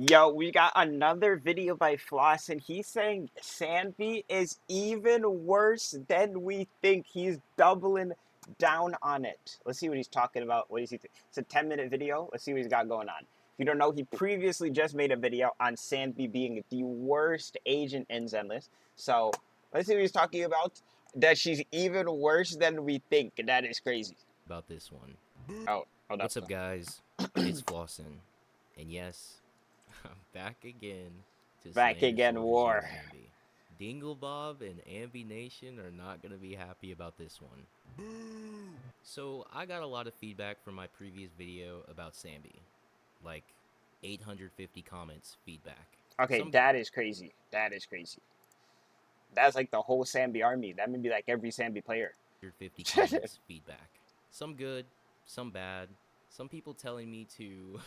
Yo, we got another video by Floss, and he's saying Sanby is even worse than we think. He's doubling down on it. Let's see what he's talking about. What is he? It's a 10-minute video. Let's see what he's got going on. If you don't know, he previously just made a video on Sanby being the worst agent in Zenless. So let's see what he's talking about. That she's even worse than we think. That is crazy. About this one. Oh, hold up. What's up, guys? It's Flossin, and yes, I'm back again to Back slander again, Soldier war. Zero Ambi. Dingle Bob and Ambi Nation are not gonna be happy about this one. So I got a lot of feedback from my previous video about Sambi, like 850 comments feedback. Okay, that is crazy. That is crazy. That's like the whole Sambi army. That may be like every Sambi player. 50 comments feedback. Some good, some bad. Some people telling me to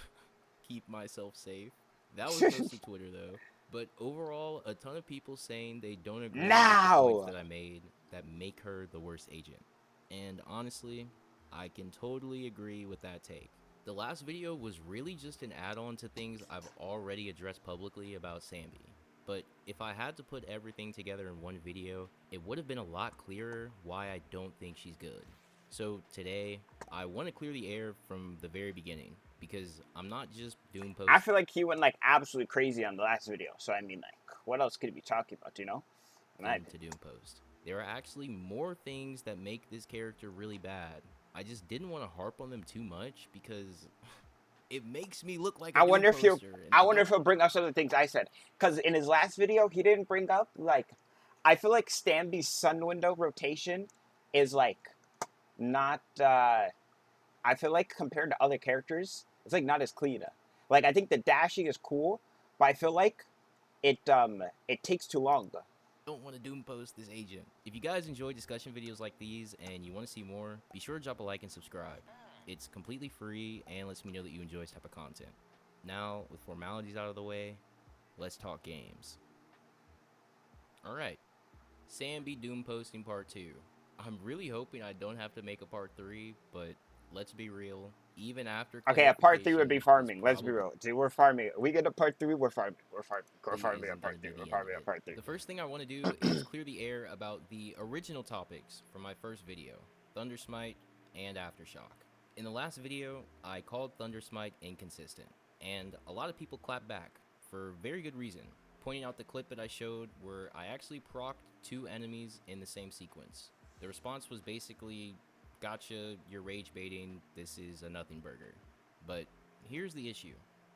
keep myself safe. That was mostly Twitter though. But overall, a ton of people saying they don't agree with the points that I made that make her the worst agent. And honestly, I can totally agree with that take. The last video was really just an add-on to things I've already addressed publicly about Sambi. But if I had to put everything together in one video, it would have been a lot clearer why I don't think she's good. So today, I want to clear the air from the very beginning, because I'm not just doom posting. I feel like he went like absolutely crazy on the last video. So I mean, like, what else could he be talking about, you know? To doom post. There are actually more things that make this character really bad. I just didn't want to harp on them too much because it makes me look like a I wonder if he'll bring up some of the things I said. Because in his last video, he didn't bring up, like, I feel like Stamby's sun window rotation is, like, not, I feel like compared to other characters, it's, like, not as clean. Like, I think the dashing is cool, but I feel like it takes too long. Don't want to doom post this agent. If you guys enjoy discussion videos like these and you want to see more, be sure to drop a like and subscribe. It's completely free and lets me know that you enjoy this type of content. Now, with formalities out of the way, let's talk games. Alright, Sambi doom posting part 2. I'm really hoping I don't have to make a part 3, but let's be real. Even after okay, a part 3 would be farming. Let's be real. Dude, we're farming. We get a part 3, we're farming. We're farming a part 3. We're farming a part 3. The first thing I want to do is clear the air about the original topics from my first video, Thunder Smite and Aftershock. In the last video, I called Thunder Smite inconsistent, and a lot of people clapped back for very good reason, pointing out the clip that I showed where I actually procced 2 enemies in the same sequence. The response was basically, gotcha, you're rage baiting, this is a nothing burger. But here's the issue.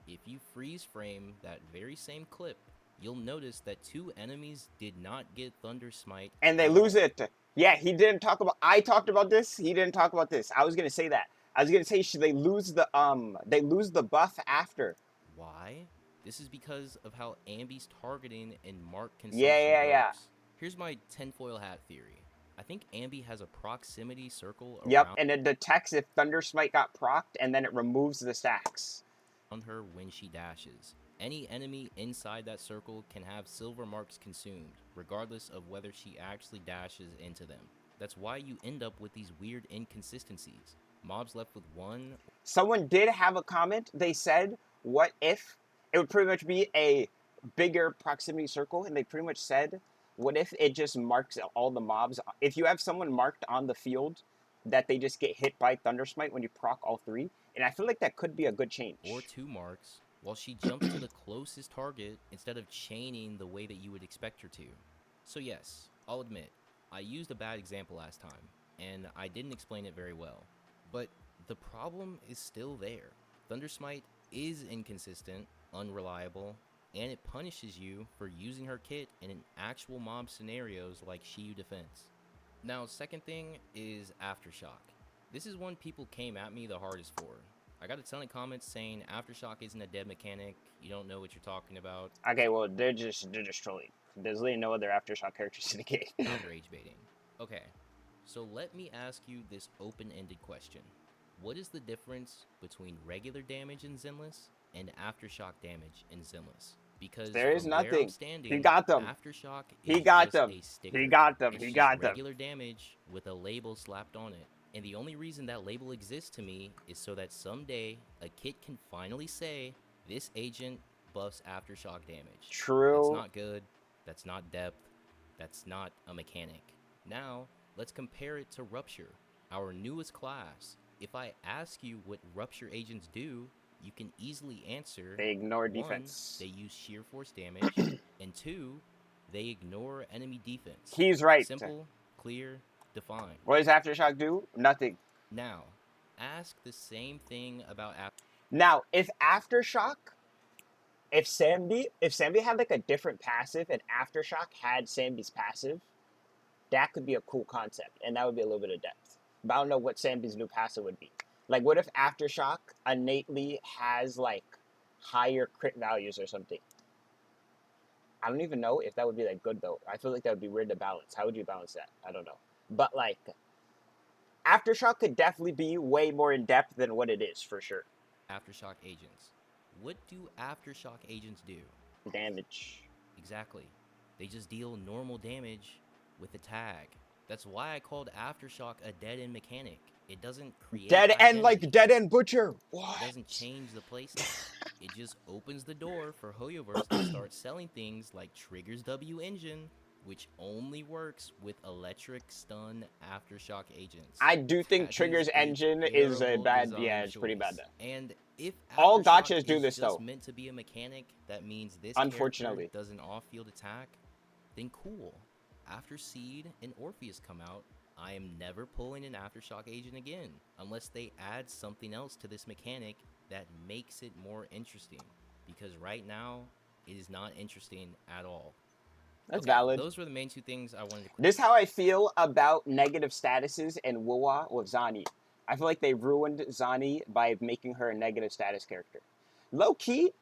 If you freeze frame that very same clip, you'll notice that 2 enemies did not get Thunder Smite. And they lose it. Yeah, he didn't talk about, I talked about this, he didn't talk about this. I was going to say that. I was going to say they lose the buff after. Why? This is because of how Ambi's targeting and mark consumption works. Here's my tinfoil hat theory. I think Ambi has a proximity circle around. Yep, and it detects if Thunder Smite got procced, and then it removes the stacks on her when she dashes. Any enemy inside that circle can have silver marks consumed, regardless of whether she actually dashes into them. That's why you end up with these weird inconsistencies. Mobs left with 1. Someone did have a comment. They said, what if it would pretty much be a bigger proximity circle, and they pretty much said, what if it just marks all the mobs? If you have someone marked on the field, that they just get hit by Thunder Smite when you proc all 3, and I feel like that could be a good change. Or 2 marks, while she jumps to the closest target instead of chaining the way that you would expect her to. So yes, I'll admit, I used a bad example last time, and I didn't explain it very well. But the problem is still there. Thunder Smite is inconsistent, unreliable, and it punishes you for using her kit in an actual mob scenarios like Shiyu Defense. Now, second thing is Aftershock. This is one people came at me the hardest for. I got a ton of comments saying Aftershock isn't a dead mechanic, you don't know what you're talking about. Okay, well, they're just trolling. There's literally no other Aftershock characters in the game. I'm rage baiting. Okay, so let me ask you this open-ended question. What is the difference between regular damage in Zenless and Aftershock damage in Zenless? Because there is nothing. He got them. Aftershock he got them. He got them. He got them. Regular damage with a label slapped on it. And the only reason that label exists to me is so that someday a kit can finally say, this agent buffs Aftershock damage. That's True. not good. That's not depth. That's not a mechanic. Now, let's compare it to Rupture, our newest class. If I ask you what Rupture agents do, you can easily answer. They ignore 1, defense. they use sheer force damage, and 2, they ignore enemy defense. He's right. Simple, clear, defined. What does Aftershock do? Nothing. Now, ask the same thing about Now, if Aftershock, if Sambi had like a different passive and Aftershock had Sambi's passive, that could be a cool concept, and that would be a little bit of depth. But I don't know what Sambi's new passive would be. Like, what if Aftershock innately has like higher crit values or something? I don't even know if that would be like good though. I feel like that would be weird to balance. How would you balance that? I don't know. But like, Aftershock could definitely be way more in depth than what it is for sure. Aftershock agents. What do Aftershock agents do? Damage. Exactly. They just deal normal damage with a tag. That's why I called Aftershock a dead-end mechanic. It doesn't create Dead end, like identity. dead end butcher. What? It doesn't change the playstyle. It just opens the door for Hoyoverse to start selling things like Trigger's W engine, which only works with electric stun Aftershock agents. I do think That Trigger's is engine is a terrible bad. design Yeah, it's pretty bad choice. though. And if All Aftershock gachas do is this, just though. meant to be a mechanic, that means this Unfortunately. character does an off-field attack, then cool. After Seed and Orpheus come out, I am never pulling an Aftershock agent again, unless they add something else to this mechanic that makes it more interesting. Because right now, it is not interesting at all. That's Okay, valid. Those were the main 2 things I wanted to. This is how I feel about negative statuses in WoA with Zani. I feel like they ruined Zani by making her a negative status character. Low key,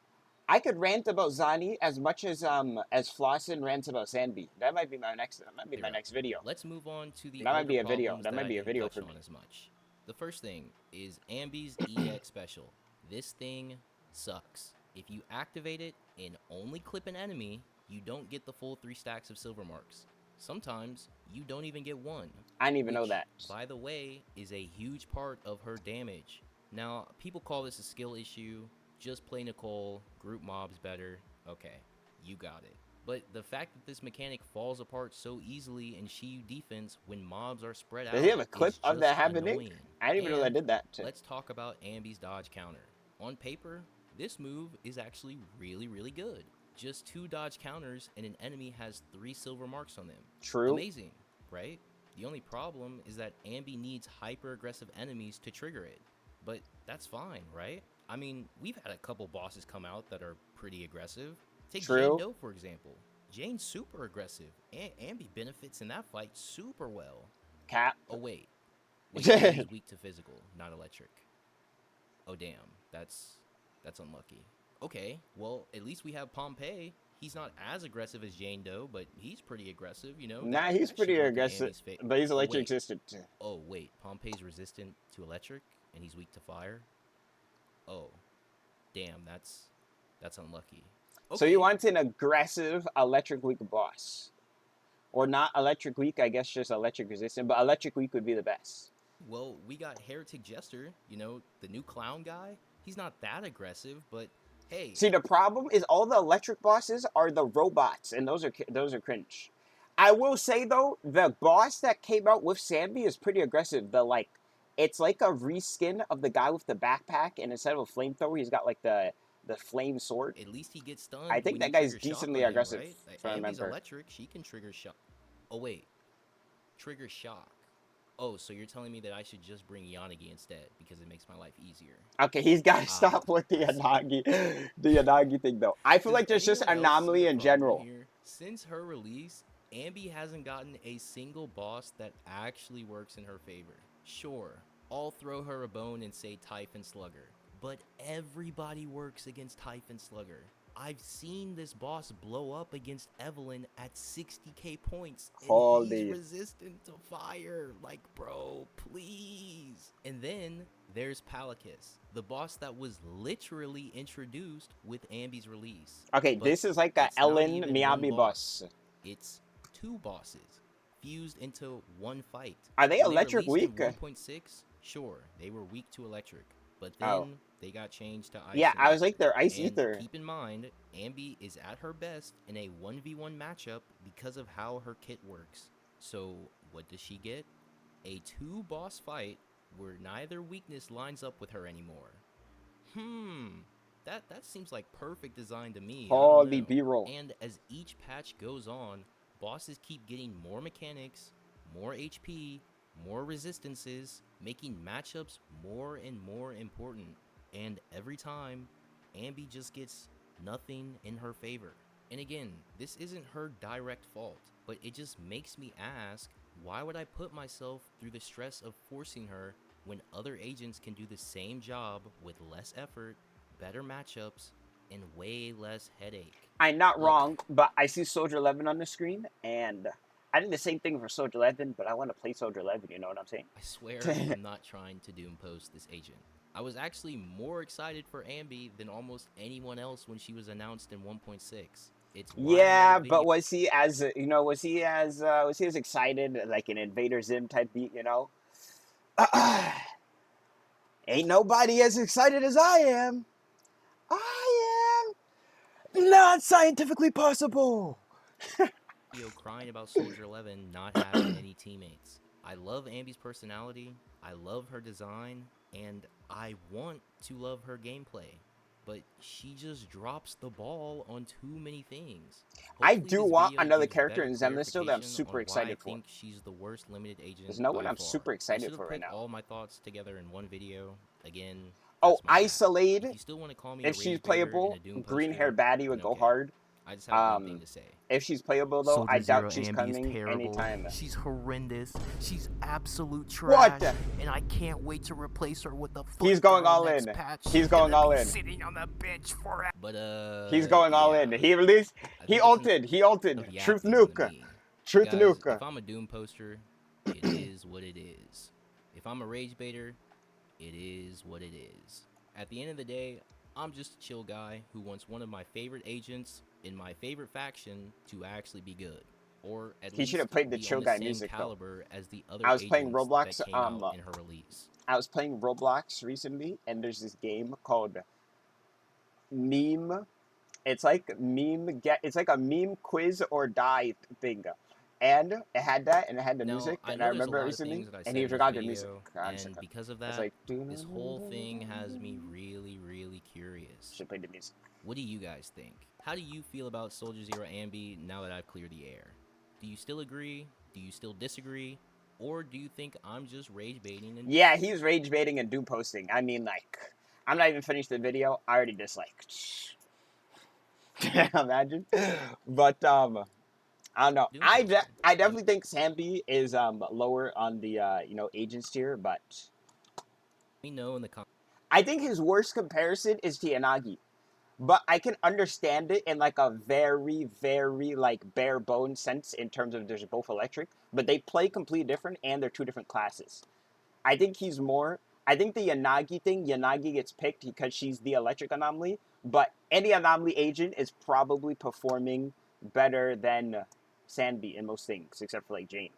I could rant about Zani as much as Flossin rants about Sanby. That might be my next. That might be my next video. Let's move on to the That might other be a video. problems That might be a I didn't video touch for on me. as much. The first thing is Ambi's EX special. This thing sucks. If you activate it and only clip an enemy, you don't get the full 3 stacks of silver marks. Sometimes you don't even get 1. I didn't even know which, that. by the way, is a huge part of her damage. Now, people call this a skill issue. Just play Nicole, group mobs better. Okay, you got it. But the fact that this mechanic falls apart so easily in Shiyu defense when mobs are spread out. Does he have a clip is of that just happening? annoying. I didn't even know that And did that. let's talk about Ambi's dodge counter. On paper, this move is actually really, really good. Just 2 dodge counters and an enemy has 3 silver marks on them. True. Amazing, right? The only problem is that Ambi needs hyper-aggressive enemies to trigger it. But that's fine, right? I mean, we've had a couple bosses come out that are pretty aggressive. Take True. Jane Doe, for example. Jane's super aggressive. Ambi benefits in that fight super well. Cap. Oh, wait. Jane's weak to physical, not electric. Oh, damn. That's unlucky. Okay, well, at least we have Pompeii. He's not as aggressive as Jane Doe, but he's pretty aggressive, you know? Nah, he's That pretty should work in aggressive, Ambi's favor. but he's Oh, electric wait. resistant. Oh, wait. Pompeii's resistant to electric, and he's weak to fire? Oh. Damn, that's unlucky. Okay. So you want an aggressive electric weak boss. Or not electric weak, I guess just electric resistant, but electric weak would be the best. Well, we got Heretic Jester, you know, the new clown guy. He's not that aggressive, but hey. See, the problem is all the electric bosses are the robots, and those are cringe. I will say though, the boss that came out with Sambi is pretty aggressive. It's like a reskin of the guy with the backpack, and instead of a flamethrower, he's got like the flame sword. At least he gets stunned. I think when that you guy's trigger shock decently on him, aggressive, right? if I Ambi's remember. electric, she can trigger shock. Oh wait, trigger shock. Oh, so you're telling me that I should just bring Yanagi instead because it makes my life easier? Okay, he's got to stop with the Yanagi thing though. I feel like there's just anomaly in general. Here? Since her release, Ambi hasn't gotten a single boss that actually works in her favor. Sure, I'll throw her a bone and say Typhon Slugger, but everybody works against Typhon Slugger. I've seen this boss blow up against Evelyn at 60k points, and Holy. he's resistant to fire. Like, bro, please. And then there's Palakis, the boss that was literally introduced with Ambi's release. Okay, But this is like a it's not Ellen even Miyabi one boss. It's 2 bosses fused into one fight. Are they When electric released in weak? 1.6, sure, they were weak to electric. But Oh. then they got changed to Ice Yeah, and I was like Ether. their Ice And Ether. keep in mind, Ambi is at her best in a 1v1 matchup because of how her kit works. So what does she get? A 2-boss fight where neither weakness lines up with her anymore. That seems like perfect design to me. I don't Holy know. B-roll. And as each patch goes on, bosses keep getting more mechanics, more HP, more resistances, making matchups more and more important. And every time, Ambi just gets nothing in her favor. And again, this isn't her direct fault, but it just makes me ask, why would I put myself through the stress of forcing her when other agents can do the same job with less effort, better matchups, and way less headache? I'm not Look, wrong, but I see Soldier 11 on the screen, and I think the same thing for Soldier 11, but I want to play Soldier 11, you know what I'm saying? I swear I'm not trying to doom post this agent. I was actually more excited for Ambi than almost anyone else when she was announced in 1.6. It's why I made a Yeah, video. but was he as, was he as excited, like an Invader Zim type beat, you know? Ain't nobody as excited as I am. I am not scientifically possible. Video crying about Soldier 11 not having any teammates. I love Ambi's personality, I love her design, and I want to love her gameplay. But she just drops the ball on too many things. I Hopefully do this want video another gives character better in Zemlister that I'm clarification super on why I excited for. think she's the worst limited agent There's no one by I'm far. super I excited should have for right put now. all my thoughts together in one video. Again, Oh, that's my bad. Isolade. If you still want to call me a If she's rage baiter and playable, a doom green poster, hair baddie would then go okay. hard. I just have one thing to say. If she's playable though, I Soldier doubt Zero she's Ambi is coming terrible. anytime. She's horrendous. She's absolute What? trash. And I can't wait to replace her with the Foot He's going Girl all next in. patch. He's going all in. Sitting on the bench forever. But He's going all yeah. in. He released. I He think that's enough ulted. He ulted. Truth yapping on the nuke. me. Truth Guys, nuke. if I'm a doom poster, it is what it is. If I'm a rage baiter, it is what it is. At the end of the day, I'm just a chill guy who wants one of my favorite agents in my favorite faction to actually be good, or at He should least have played the be on chill the guy same music though. caliber as the other I was playing agents that Roblox. came out in her release. I was playing Roblox recently, and there's this game called Meme. It's like meme get. It's like a meme quiz or die thing, and it had that, and it had the Now, music, I and I know there's a remember it lot of recently, things that I and said he in this forgot the music. video, God, and because of it's that, like this whole thing has me really, really curious. should play the music. What do you guys think? How do you feel about Soldier Zero Ambi now that I've cleared the air? Do you still agree? Do you still disagree? Or do you think I'm just rage baiting? And Yeah, he was rage baiting and doom posting. I mean, like, I'm not even finished the video. I already disliked. Imagine, but I don't know. doom I posting? definitely think Sambi is lower on the agents tier, but Let me know in the comments. I think his worst comparison is to Yanagi. But I can understand it in like a very, very like bare bones sense in terms of they're both electric, but they play completely different and they're two different classes. I think he's more. I think the Yanagi thing, Yanagi gets picked because she's the electric anomaly, but any anomaly agent is probably performing better than Sanbi in most things, except for like Jane,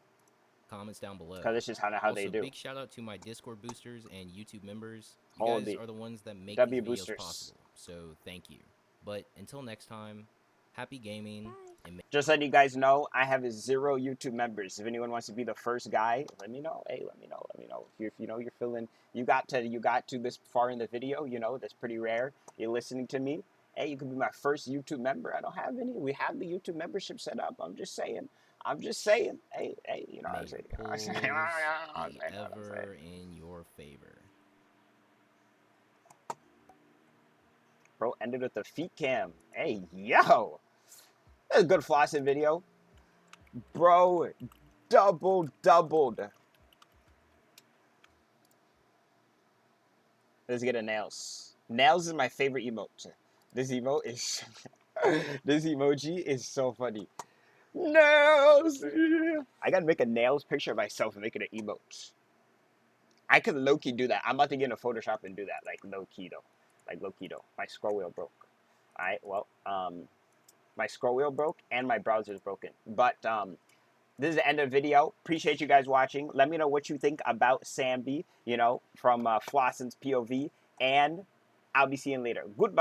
Comments down below. because it's just how they Also, do. big shout out to my Discord boosters and YouTube members. You Hold guys the are the ones that make W these videos boosters. possible. So thank you. But until next time, happy gaming. And Just letting you guys know, I have 0 YouTube members. If anyone wants to be the first guy, let me know. Hey, let me know. Let me know. If you know you're feeling you got to this far in the video, you know, that's pretty rare. You're listening to me. Hey, you can be my first YouTube member. I don't have any. We have the YouTube membership set up. I'm just saying. I'm just saying. Hey, you know what may I'm your saying. pulls be ever in your favor. Bro, ended with the feet cam. Hey, yo. That's a good flossing video. Bro, doubled. Let's get a nails. Nails is my favorite emote. This emote is this emoji is so funny. Nails. I gotta make a nails picture of myself and make it an emote. I could low key do that. I'm about to get into Photoshop and do that, like low key though. Like low key though. My scroll wheel broke. Alright, well, my scroll wheel broke and my browser is broken. But this is the end of the video. Appreciate you guys watching. Let me know what you think about Sambi, you know, from Flossen's POV. and I'll be seeing you later. Goodbye.